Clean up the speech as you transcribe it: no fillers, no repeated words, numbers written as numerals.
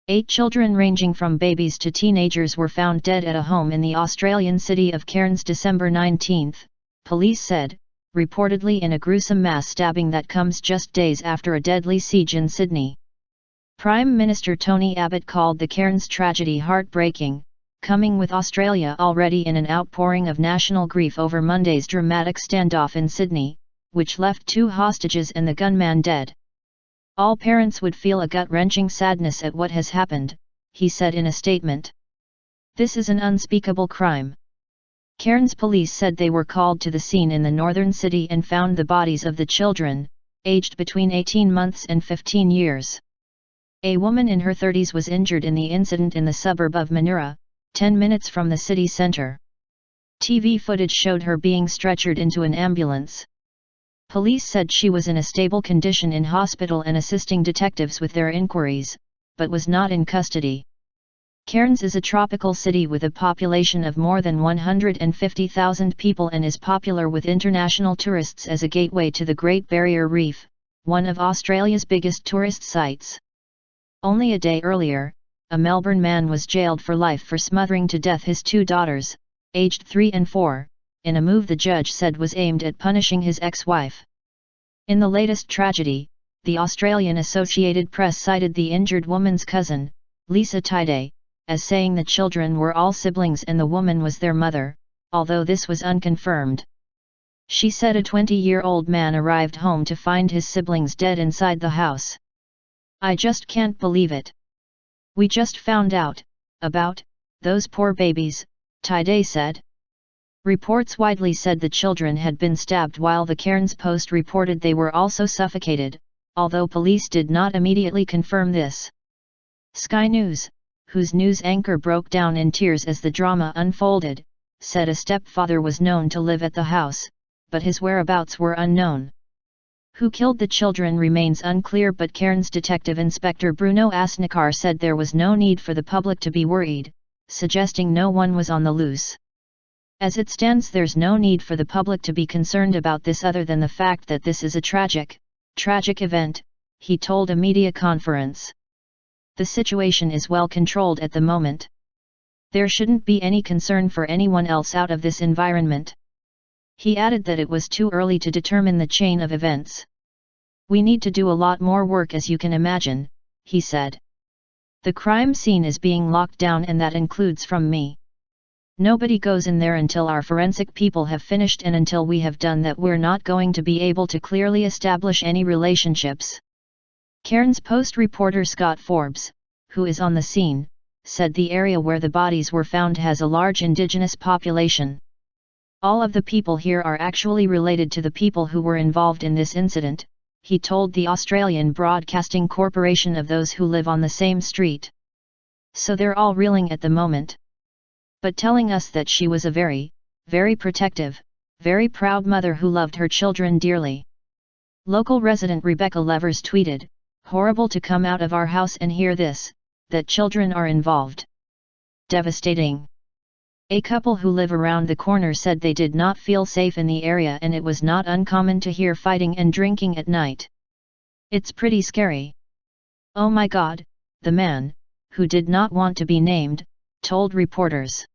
8 children ranging from babies to teenagers were found dead at a home in the Australian city of Cairns December 19, police said, reportedly in a gruesome mass stabbing that comes just days after a deadly siege in Sydney. Prime Minister Tony Abbott called the Cairns tragedy heartbreaking, coming with Australia already in an outpouring of national grief over Monday's dramatic standoff in Sydney, which left 2 hostages and the gunman dead. All parents would feel a gut-wrenching sadness at what has happened, he said in a statement. This is an unspeakable crime. Cairns police said they were called to the scene in the northern city and found the bodies of the children, aged between 18 months and 15 years. A woman in her 30s was injured in the incident in the suburb of Manoora, 10 minutes from the city centre. TV footage showed her being stretchered into an ambulance. Police said she was in a stable condition in hospital and assisting detectives with their inquiries, but was not in custody. Cairns is a tropical city with a population of more than 150,000 people and is popular with international tourists as a gateway to the Great Barrier Reef, one of Australia's biggest tourist sites. Only a day earlier, a Melbourne man was jailed for life for smothering to death his 2 daughters, aged 3 and 4, in a move the judge said was aimed at punishing his ex-wife. In the latest tragedy, the Australian Associated Press cited the injured woman's cousin, Lisa Tide, as saying the children were all siblings and the woman was their mother, although this was unconfirmed. She said a 20-year-old man arrived home to find his siblings dead inside the house. I just can't believe it. We just found out about those poor babies, Tide said. Reports widely said the children had been stabbed while the Cairns Post reported they were also suffocated, although police did not immediately confirm this. Sky News, whose news anchor broke down in tears as the drama unfolded, said a stepfather was known to live at the house, but his whereabouts were unknown. Who killed the children remains unclear, but Cairns Detective Inspector Bruno Asnikar said there was no need for the public to be worried, suggesting no one was on the loose. As it stands, there's no need for the public to be concerned about this other than the fact that this is a tragic event, he told a media conference. The situation is well controlled at the moment. There shouldn't be any concern for anyone else out of this environment. He added that it was too early to determine the chain of events. We need to do a lot more work, as you can imagine, he said. The crime scene is being locked down, and that includes from me. Nobody goes in there until our forensic people have finished, and until we have done that we're not going to be able to clearly establish any relationships. Cairns Post reporter Scott Forbes, who is on the scene, said the area where the bodies were found has a large Indigenous population. All of the people here are actually related to the people who were involved in this incident, he told the Australian Broadcasting Corporation of those who live on the same street. So they're all reeling at the moment. But telling us that she was a very, very protective, very proud mother who loved her children dearly. Local resident Rebecca Levers tweeted, "Horrible to come out of our house and hear this, that children are involved. Devastating." A couple who live around the corner said they did not feel safe in the area, and it was not uncommon to hear fighting and drinking at night. It's pretty scary. Oh my God, the man, who did not want to be named, told reporters.